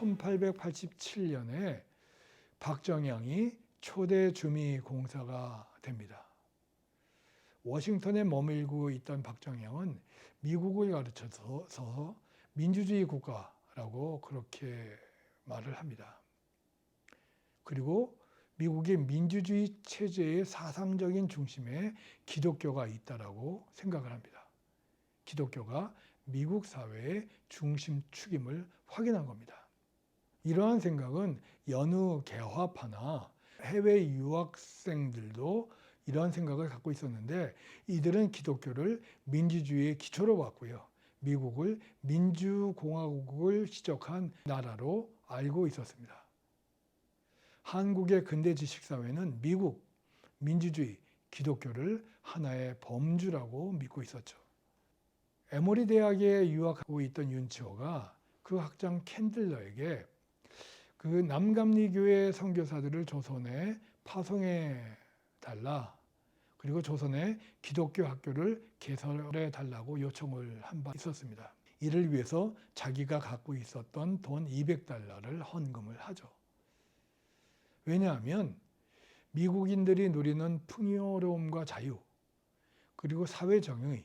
1887년에 박정양이 초대 주미 공사가 됩니다. 워싱턴에 머물고 있던 박정양은 미국을 가르쳐서 민주주의 국가라고 그렇게 말을 합니다. 그리고 미국의 민주주의 체제의 사상적인 중심에 기독교가 있다라고 생각을 합니다. 기독교가 미국 사회의 중심축임을 확인한 겁니다. 이러한 생각은 여느 개화파나 해외 유학생들도 이러한 생각을 갖고 있었는데, 이들은 기독교를 민주주의의 기초로 봤고요. 미국을 민주공화국을 시작한 나라로 알고 있었습니다. 한국의 근대 지식사회는 미국, 민주주의, 기독교를 하나의 범주라고 믿고 있었죠. 에모리 대학에 유학하고 있던 윤치호가 그 학장 캔들러에게 그 남감리교회 선교사들을 조선에 파송해 달라, 그리고 조선에 기독교 학교를 개설해 달라고 요청을 한 바 있었습니다. 이를 위해서 자기가 갖고 있었던 돈 200달러를 헌금을 하죠. 왜냐하면 미국인들이 누리는 풍요로움과 자유, 그리고 사회정의,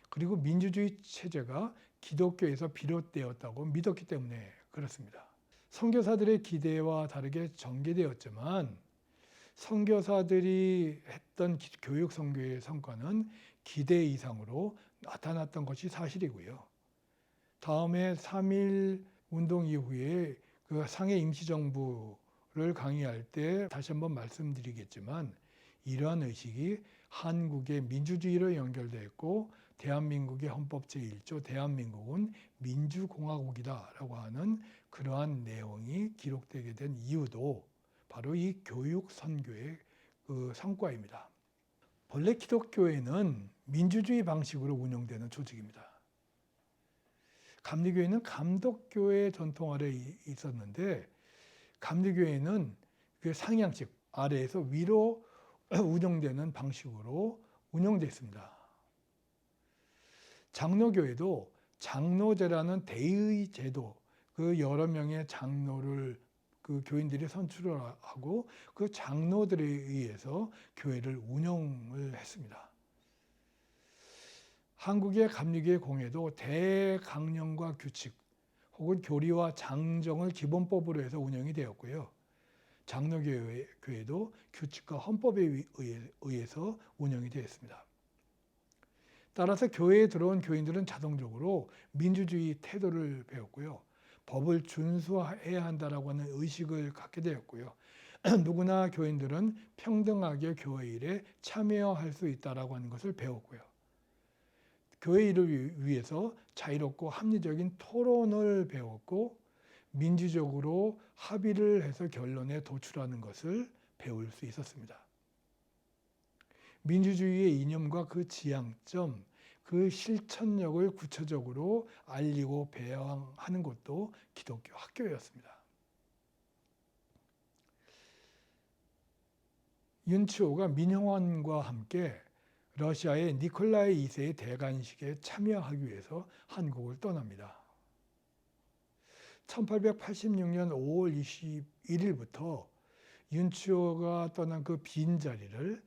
그리고 민주주의 체제가 기독교에서 비롯되었다고 믿었기 때문에 그렇습니다. 선교사들의 기대와 다르게 전개되었지만 선교사들이 했던 교육 선교의 성과는 기대 이상으로 나타났던 것이 사실이고요. 다음에 3.1 운동 이후에 그 상해 임시정부를 강의할 때 다시 한번 말씀드리겠지만, 이러한 의식이 한국의 민주주의로 연결되어 있고, 대한민국의 헌법 제1조 대한민국은 민주공화국이다라고 하는 그러한 내용이 기록되게 된 이유도 바로 이 교육 선교의 그 성과입니다. 본래 기독교회는 민주주의 방식으로 운영되는 조직입니다. 감리교회는 감독교회 전통 아래 있었는데, 감리교회는 그 상향식 아래에서 위로 운영되는 방식으로 운영됐습니다. 장로교회도 장로제라는 대의 제도, 그 여러 명의 장로를 그 교인들이 선출을 하고 그 장로들에 의해서 교회를 운영을 했습니다. 한국의 감리교회 공회도 대강령과 규칙 혹은 교리와 장정을 기본법으로 해서 운영이 되었고요. 장로교회도 규칙과 헌법에 의해서 운영이 되었습니다. 따라서 교회에 들어온 교인들은 자동적으로 민주주의 태도를 배웠고요. 법을 준수해야 한다라고 하는 의식을 갖게 되었고요. 누구나 교인들은 평등하게 교회 일에 참여할 수 있다라고 하는 것을 배웠고요. 교회 일을 위해서 자유롭고 합리적인 토론을 배웠고, 민주적으로 합의를 해서 결론에 도출하는 것을 배울 수 있었습니다. 민주주의의 이념과 그 지향점, 그 실천력을 구체적으로 알리고 배양하는 것도 기독교 학교였습니다. 윤치호가 민형환과 함께 러시아의 니콜라이 2세의 대관식에 참여하기 위해서 한국을 떠납니다. 1886년 5월 21일부터 윤치호가 떠난 그 빈자리를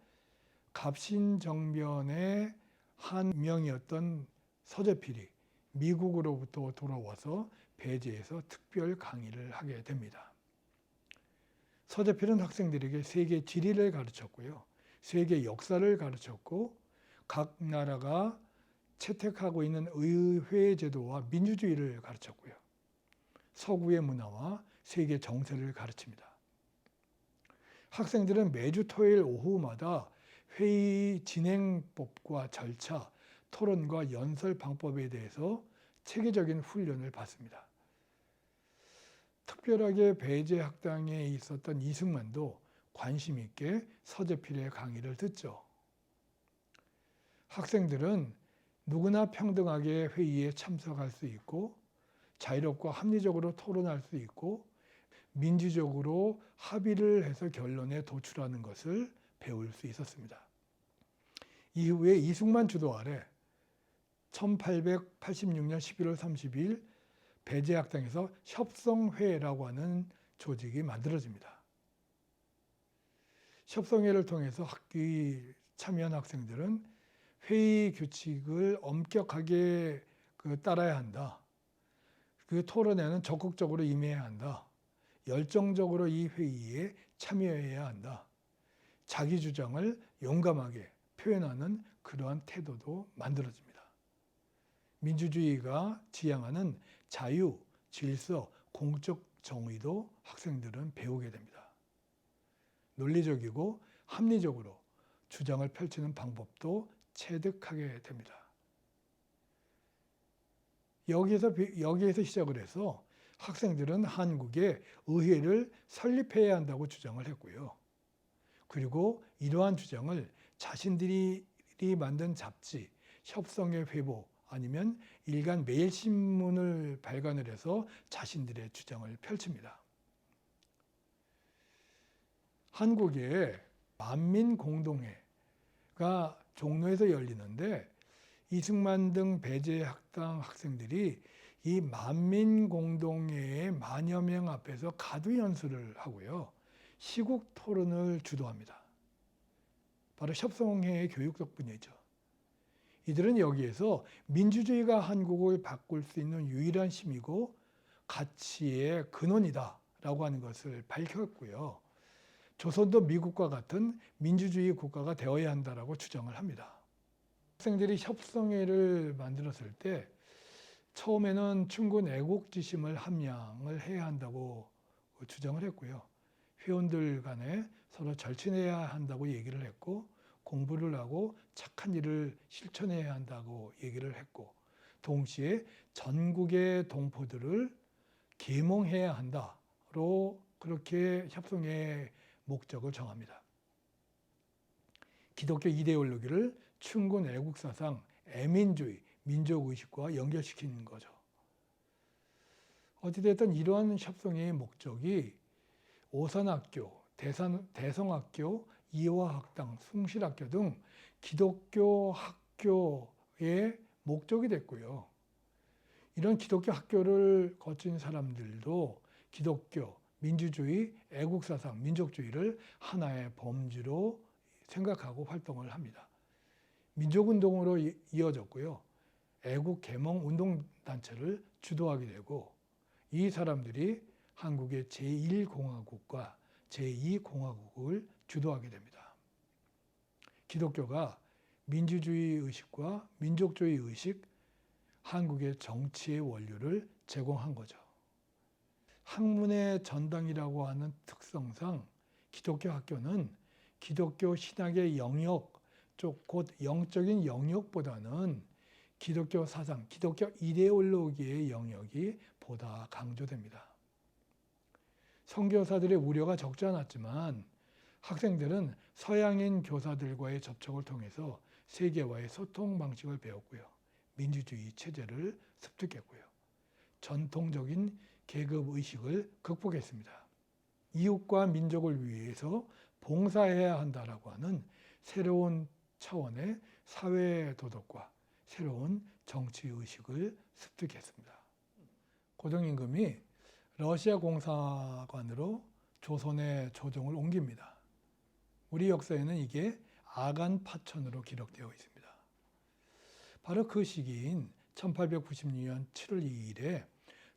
갑신정변의 한 명이었던 서재필이 미국으로부터 돌아와서 배제해서 특별 강의를 하게 됩니다. 서재필은 학생들에게 세계 지리를 가르쳤고요. 세계 역사를 가르쳤고, 각 나라가 채택하고 있는 의회 제도와 민주주의를 가르쳤고요. 서구의 문화와 세계 정세를 가르칩니다. 학생들은 매주 토요일 오후마다 회의 진행법과 절차, 토론과 연설 방법에 대해서 체계적인 훈련을 받습니다. 특별하게 배제 학당에 있었던 이승만도 관심 있게 서재필의 강의를 듣죠. 학생들은 누구나 평등하게 회의에 참석할 수 있고, 자유롭고 합리적으로 토론할 수 있고, 민주적으로 합의를 해서 결론에 도출하는 것을 배울 수 있었습니다. 이후에 이승만 주도 아래 1886년 11월 30일 배제학당에서 협성회라고 하는 조직이 만들어집니다. 협성회를 통해서 학교에 참여한 학생들은 회의 규칙을 엄격하게 따라야 한다. 그 토론회는 적극적으로 임해야 한다. 열정적으로 이 회의에 참여해야 한다. 자기 주장을 용감하게 표현하는 그러한 태도도 만들어집니다. 민주주의가 지향하는 자유, 질서, 공적 정의도 학생들은 배우게 됩니다. 논리적이고 합리적으로 주장을 펼치는 방법도 체득하게 됩니다. 여기에서 시작을 해서 학생들은 한국에 의회를 설립해야 한다고 주장을 했고요. 그리고 이러한 주장을 자신들이 만든 잡지, 협성의 회보 아니면 일간 매일신문을 발간을 해서 자신들의 주장을 펼칩니다. 한국에 만민공동회가 종로에서 열리는데 이승만 등 배제학당 학생들이 이 만민공동회의 만여 명 앞에서 가두연설을 하고요. 시국 토론을 주도합니다. 바로 협성회의 교육 덕분이죠. 이들은 여기에서 민주주의가 한국을 바꿀 수 있는 유일한 힘이고 가치의 근원이다라고 하는 것을 밝혔고요. 조선도 미국과 같은 민주주의 국가가 되어야 한다라고 주장을 합니다. 학생들이 협성회를 만들었을 때 처음에는 충분 애국지심을 함양을 해야 한다고 주장을 했고요. 회원들 간에 서로 절친해야 한다고 얘기를 했고 공부를 하고 착한 일을 실천해야 한다고 얘기를 했고 동시에 전국의 동포들을 계몽해야 한다로 그렇게 협성회의 목적을 정합니다. 기독교 이데올로기를 충군 애국사상, 애민주의, 민족의식과 연결시키는 거죠. 어찌됐든 이러한 협성회의 목적이 오산학교, 대성학교, 이화학당, 숭실학교 등 기독교 학교의 목적이 됐고요. 이런 기독교 학교를 거친 사람들도 기독교, 민주주의, 애국사상, 민족주의를 하나의 범주로 생각하고 활동을 합니다. 민족운동으로 이어졌고요. 애국개몽운동단체를 주도하게 되고 이 사람들이 한국의 제1공화국과 제2공화국을 주도하게 됩니다. 기독교가 민주주의 의식과 민족주의 의식, 한국의 정치의 원료를 제공한 거죠. 학문의 전당이라고 하는 특성상 기독교 학교는 기독교 신학의 영역, 곧 영적인 영역보다는 기독교 사상, 기독교 이데올로기의 영역이 보다 강조됩니다. 선교사들의 우려가 적지 않았지만 학생들은 서양인 교사들과의 접촉을 통해서 세계와의 소통 방식을 배웠고요. 민주주의 체제를 습득했고요. 전통적인 계급의식을 극복했습니다. 이웃과 민족을 위해서 봉사해야 한다라고 하는 새로운 차원의 사회도덕과 새로운 정치의식을 습득했습니다. 고종임금이 러시아 공사관으로 조선의 조정을 옮깁니다. 우리 역사에는 이게 아간 파천으로 기록되어 있습니다. 바로 그 시기인 1896년 7월 2일에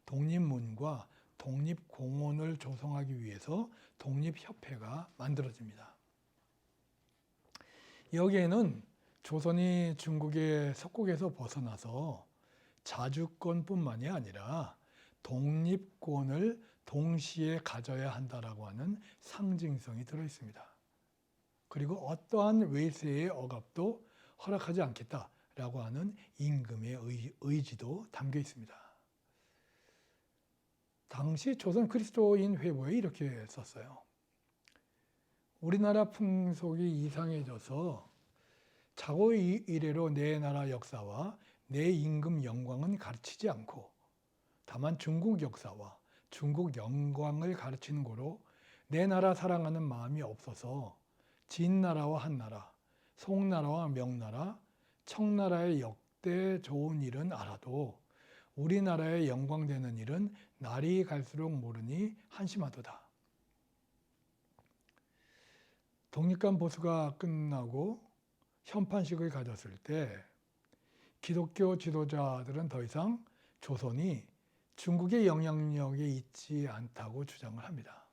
독립문과 독립공원을 조성하기 위해서 독립협회가 만들어집니다. 여기에는 조선이 중국의 속국에서 벗어나서 자주권뿐만이 아니라 독립권을 동시에 가져야 한다라고 하는 상징성이 들어 있습니다. 그리고 어떠한 외세의 억압도 허락하지 않겠다라고 하는 임금의 의지도 담겨 있습니다. 당시 조선 그리스도인 회보에 이렇게 썼어요. 우리나라 풍속이 이상해져서 자고 이래로 내 나라 역사와 내 임금 영광은 가르치지 않고 다만 중국 역사와 중국 영광을 가르치는 거로 내 나라 사랑하는 마음이 없어서 진나라와 한나라, 송나라와 명나라, 청나라의 역대 좋은 일은 알아도 우리나라의 영광되는 일은 날이 갈수록 모르니 한심하도다. 독립관 보수가 끝나고 현판식을 가졌을 때 기독교 지도자들은 더 이상 조선이 중국의 영향력에 있지 않다고 주장을 합니다.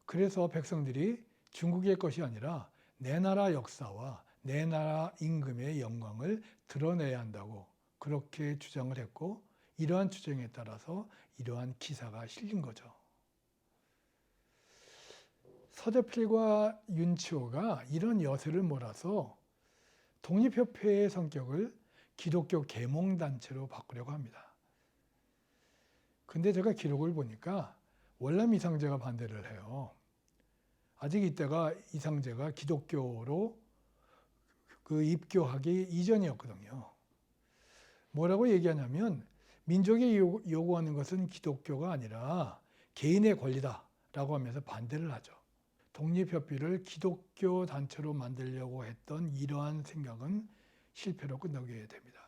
그래서 백성들이 중국의 것이 아니라 내 나라 역사와 내 나라 임금의 영광을 드러내야 한다고 그렇게 주장을 했고, 이러한 주장에 따라서 이러한 기사가 실린 거죠. 서재필과 윤치호가 이런 여세를 몰아서 독립협회의 성격을 기독교 계몽단체로 바꾸려고 합니다. 근데 제가 기록을 보니까 월남 이상제가 반대를 해요. 아직 이때가 이상제가 기독교로 입교하기 이전이었거든요. 뭐라고 얘기하냐면 민족이 요구하는 것은 기독교가 아니라 개인의 권리다라고 하면서 반대를 하죠. 독립협회를 기독교 단체로 만들려고 했던 이러한 생각은 실패로 끝나게 됩니다.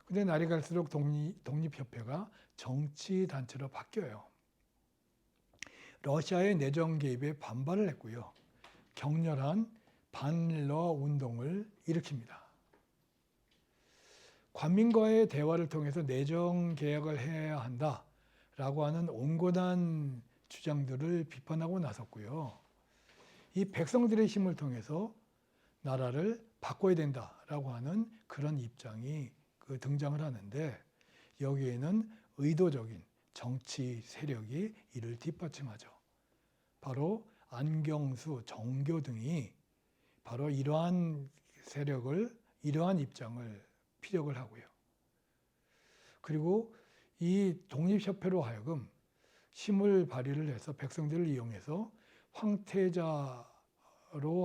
근데 날이 갈수록 독립협회가 정치단체로 바뀌어요. 러시아의 내정 개입에 반발을 했고요. 격렬한 반러 운동을 일으킵니다. 관민과의 대화를 통해서 내정 개혁을 해야 한다라고 하는 온건한 주장들을 비판하고 나섰고요. 이 백성들의 힘을 통해서 나라를 바꿔야 된다라고 하는 그런 입장이 등장을 하는데, 여기에는 의도적인 정치 세력이 이를 뒷받침하죠. 바로 안경수, 정교 등이 바로 이러한 세력을, 이러한 입장을 피력을 하고요. 그리고 이 독립협회로 하여금 힘을 발휘를 해서 백성들을 이용해서 황태자로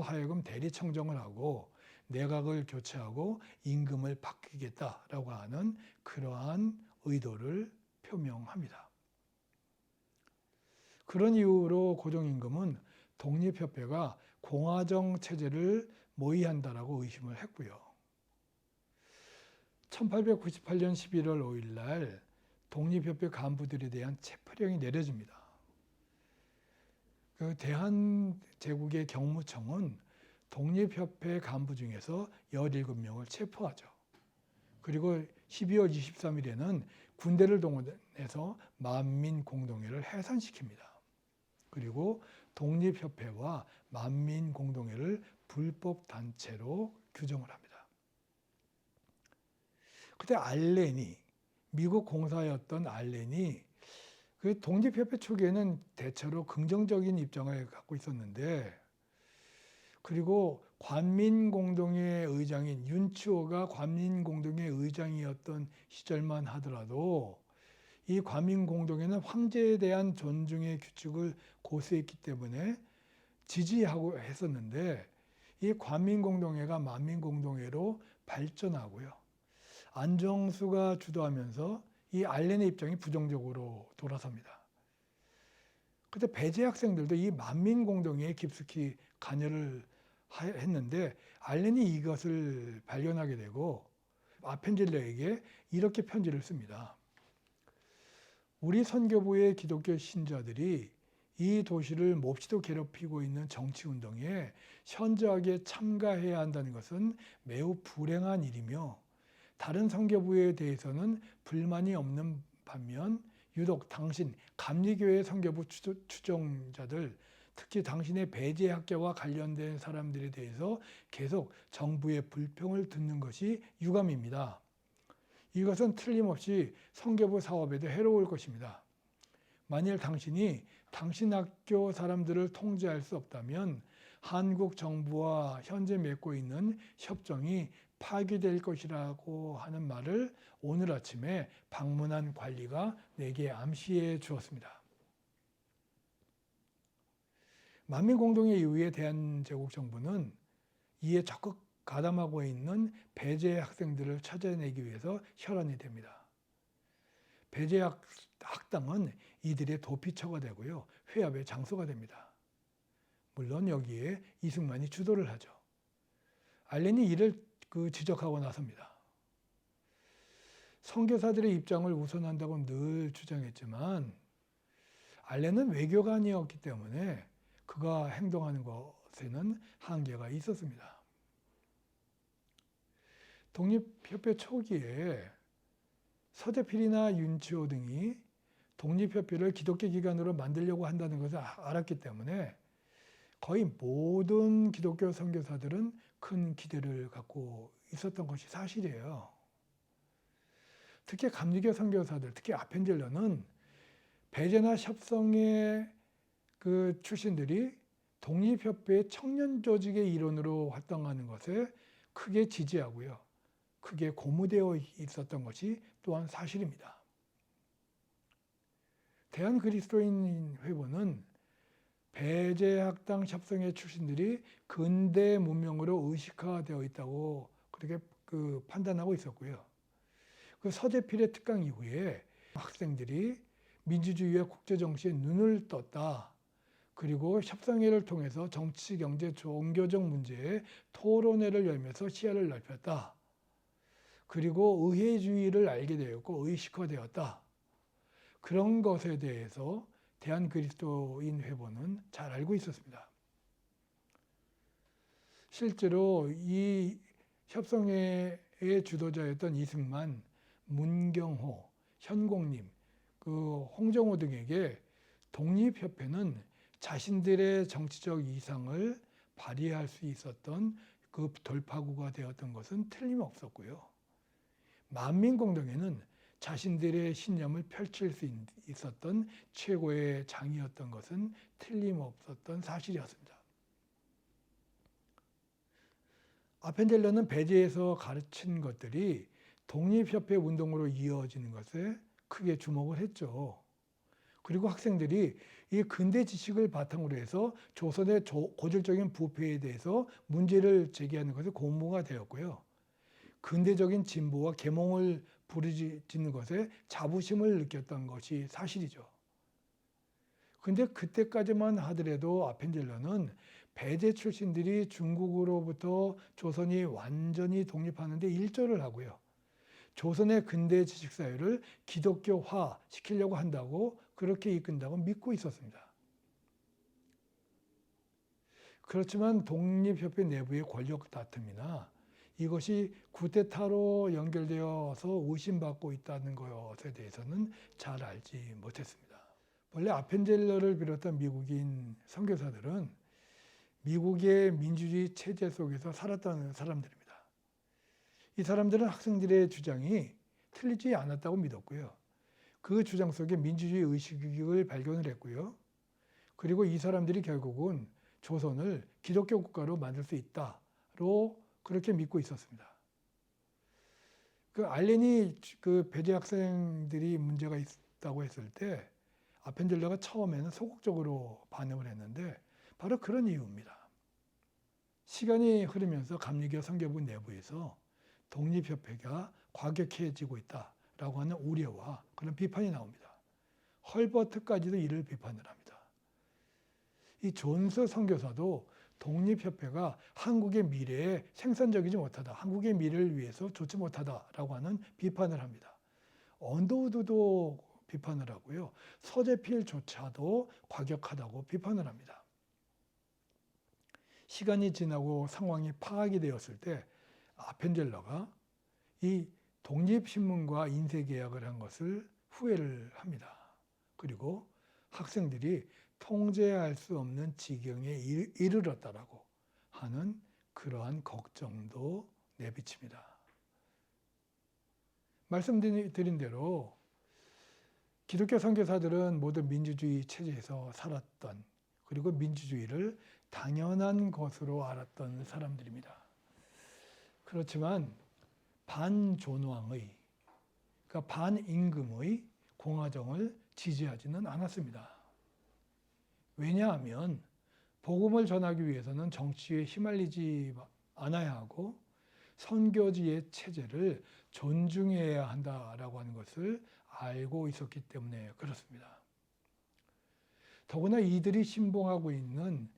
하여금 대리청정을 하고 내각을 교체하고 임금을 바뀌겠다라고 하는 그러한 의도를 표명합니다. 그런 이유로 고종임금은 독립협회가 공화정 체제를 모의한다라고 의심을 했고요. 1898년 11월 5일 날 독립협회 간부들에 대한 체포령이 내려집니다. 대한제국의 경무청은 독립협회 간부 중에서 17명을 체포하죠. 그리고 12월 23일에는 군대를 동원해서 만민공동회를 해산시킵니다. 그리고 독립협회와 만민공동회를 불법단체로 규정을 합니다. 그때 알렌이, 미국 공사였던 알렌이 그 독립협회 초기에는 대체로 긍정적인 입장을 갖고 있었는데, 그리고 관민공동회 의장인 윤치호가 관민공동회 의장이었던 시절만 하더라도 이 관민공동회는 황제에 대한 존중의 규칙을 고수했기 때문에 지지하고 했었는데, 이 관민공동회가 만민공동회로 발전하고요. 안정수가 주도하면서 이 알렌의 입장이 부정적으로 돌아섭니다. 그때 배제 학생들도 이 만민공동회에 깊숙이 관여를 했는데, 알렌이 이것을 발견하게 되고 아펜젤러에게 이렇게 편지를 씁니다. 우리 선교부의 기독교 신자들이 이 도시를 몹시도 괴롭히고 있는 정치운동에 현저하게 참가해야 한다는 것은 매우 불행한 일이며, 다른 선교부에 대해서는 불만이 없는 반면 유독 당신 감리교회 선교부 추종자들, 특히 당신의 배제 학교와 관련된 사람들에 대해서 계속 정부의 불평을 듣는 것이 유감입니다. 이것은 틀림없이 선교부 사업에도 해로울 것입니다. 만일 당신이 당신 학교 사람들을 통제할 수 없다면 한국 정부와 현재 맺고 있는 협정이 파기될 것이라고 하는 말을 오늘 아침에 방문한 관리가 내게 암시해 주었습니다. 만민공동회 이후에 대한제국 정부는 이에 적극 가담하고 있는 배제 학생들을 찾아내기 위해서 혈안이 됩니다. 배제 학당은 이들의 도피처가 되고요, 회합의 장소가 됩니다. 물론 여기에 이승만이 주도를 하죠. 알렌이 이를 지적하고 나섭니다. 선교사들의 입장을 우선한다고 늘 주장했지만 알렌은 외교관이었기 때문에 그가 행동하는 것에는 한계가 있었습니다. 독립협회 초기에 서대필이나 윤치호 등이 독립협회를 기독교 기관으로 만들려고 한다는 것을 알았기 때문에 거의 모든 기독교 선교사들은 큰 기대를 갖고 있었던 것이 사실이에요. 특히 감리교 선교사들, 특히 아펜젤러는 배제나 협성의 그 출신들이 독립협회의 청년 조직의 일원으로 활동하는 것에 크게 지지하고요. 크게 고무되어 있었던 것이 또한 사실입니다. 대한그리스도인 회보는 배제학당 협성의 출신들이 근대 문명으로 의식화되어 있다고 그렇게 판단하고 있었고요. 그 서대필의 특강 이후에 학생들이 민주주의와 국제정치에 눈을 떴다. 그리고 협상회를 통해서 정치, 경제, 종교적 문제에 토론회를 열면서 시야를 넓혔다. 그리고 의회주의를 알게 되었고 의식화되었다. 그런 것에 대해서 대한그리스도인 회보는 잘 알고 있었습니다. 실제로 이 협성회의 주도자였던 이승만, 문경호, 현공님, 홍정호 등에게 독립협회는 자신들의 정치적 이상을 발휘할 수 있었던 그 돌파구가 되었던 것은 틀림없었고요. 만민공동회는 자신들의 신념을 펼칠 수 있었던 최고의 장이었던 것은 틀림없었던 사실이었습니다. 아펜젤러는 배제에서 가르친 것들이 독립협회 운동으로 이어지는 것에 크게 주목을 했죠. 그리고 학생들이 이 근대 지식을 바탕으로 해서 조선의 고질적인 부패에 대해서 문제를 제기하는 것에 공부가 되었고요. 근대적인 진보와 계몽을 부르짖는 것에 자부심을 느꼈던 것이 사실이죠. 근데 그때까지만 하더라도 아펜젤러는 배제 출신들이 중국으로부터 조선이 완전히 독립하는 데 일조를 하고요. 조선의 근대 지식사회를 기독교화 시키려고 한다고 그렇게 이끈다고 믿고 있었습니다. 그렇지만 독립협회 내부의 권력 다툼이나 이것이 쿠데타로 연결되어서 의심받고 있다는 것에 대해서는 잘 알지 못했습니다. 원래 아펜젤러를 비롯한 미국인 선교사들은 미국의 민주주의 체제 속에서 살았다는 사람들입니다. 이 사람들은 학생들의 주장이 틀리지 않았다고 믿었고요. 그 주장 속에 민주주의 의식을 발견을 했고요. 그리고 이 사람들이 결국은 조선을 기독교 국가로 만들 수 있다로 그렇게 믿고 있었습니다. 알렌이 배제 학생들이 문제가 있다고 했을 때 아펜젤러가 처음에는 소극적으로 반응을 했는데 바로 그런 이유입니다. 시간이 흐르면서 감리교 선교부 내부에서 독립협회가 과격해지고 있다라고 하는 우려와 그런 비판이 나옵니다. 헐버트까지도 이를 비판을 합니다. 이 존스 선교사도 독립협회가 한국의 미래에 생산적이지 못하다, 한국의 미래를 위해서 좋지 못하다라고 하는 비판을 합니다. 언더우드도 비판을 하고요. 서재필조차도 과격하다고 비판을 합니다. 시간이 지나고 상황이 파악이 되었을 때 아펜젤러가 이 독립신문과 인쇄계약을 한 것을 후회를 합니다. 그리고 학생들이 통제할 수 없는 지경에 이르렀다라고 하는 그러한 걱정도 내비칩니다. 말씀드린 대로 기독교 선교사들은 모두 민주주의 체제에서 살았던 그리고 민주주의를 당연한 것으로 알았던 사람들입니다. 그렇지만 반존왕의, 그러니까 반임금의 공화정을 지지하지는 않았습니다. 왜냐하면 복음을 전하기 위해서는 정치에 휘말리지 않아야 하고 선교지의 체제를 존중해야 한다라고 하는 것을 알고 있었기 때문에 그렇습니다. 더구나 이들이 신봉하고 있는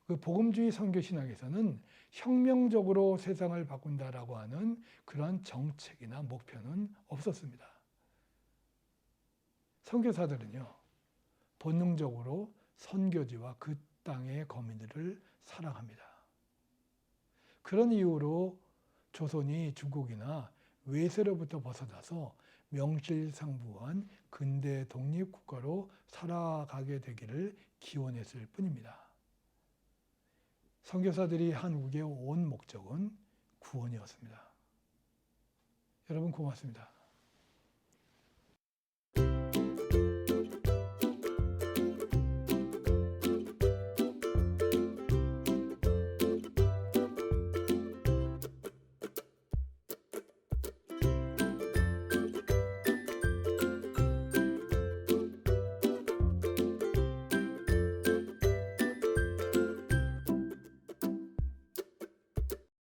그 복음주의 선교 신학에서는 혁명적으로 세상을 바꾼다라고 하는 그러한 정책이나 목표는 없었습니다. 선교사들은요, 본능적으로 선교지와 그 땅의 거민들을 사랑합니다. 그런 이유로 조선이 중국이나 외세로부터 벗어나서 명실상부한 근대 독립국가로 살아가게 되기를 기원했을 뿐입니다. 선교사들이 한국에 온 목적은 구원이었습니다. 여러분 고맙습니다.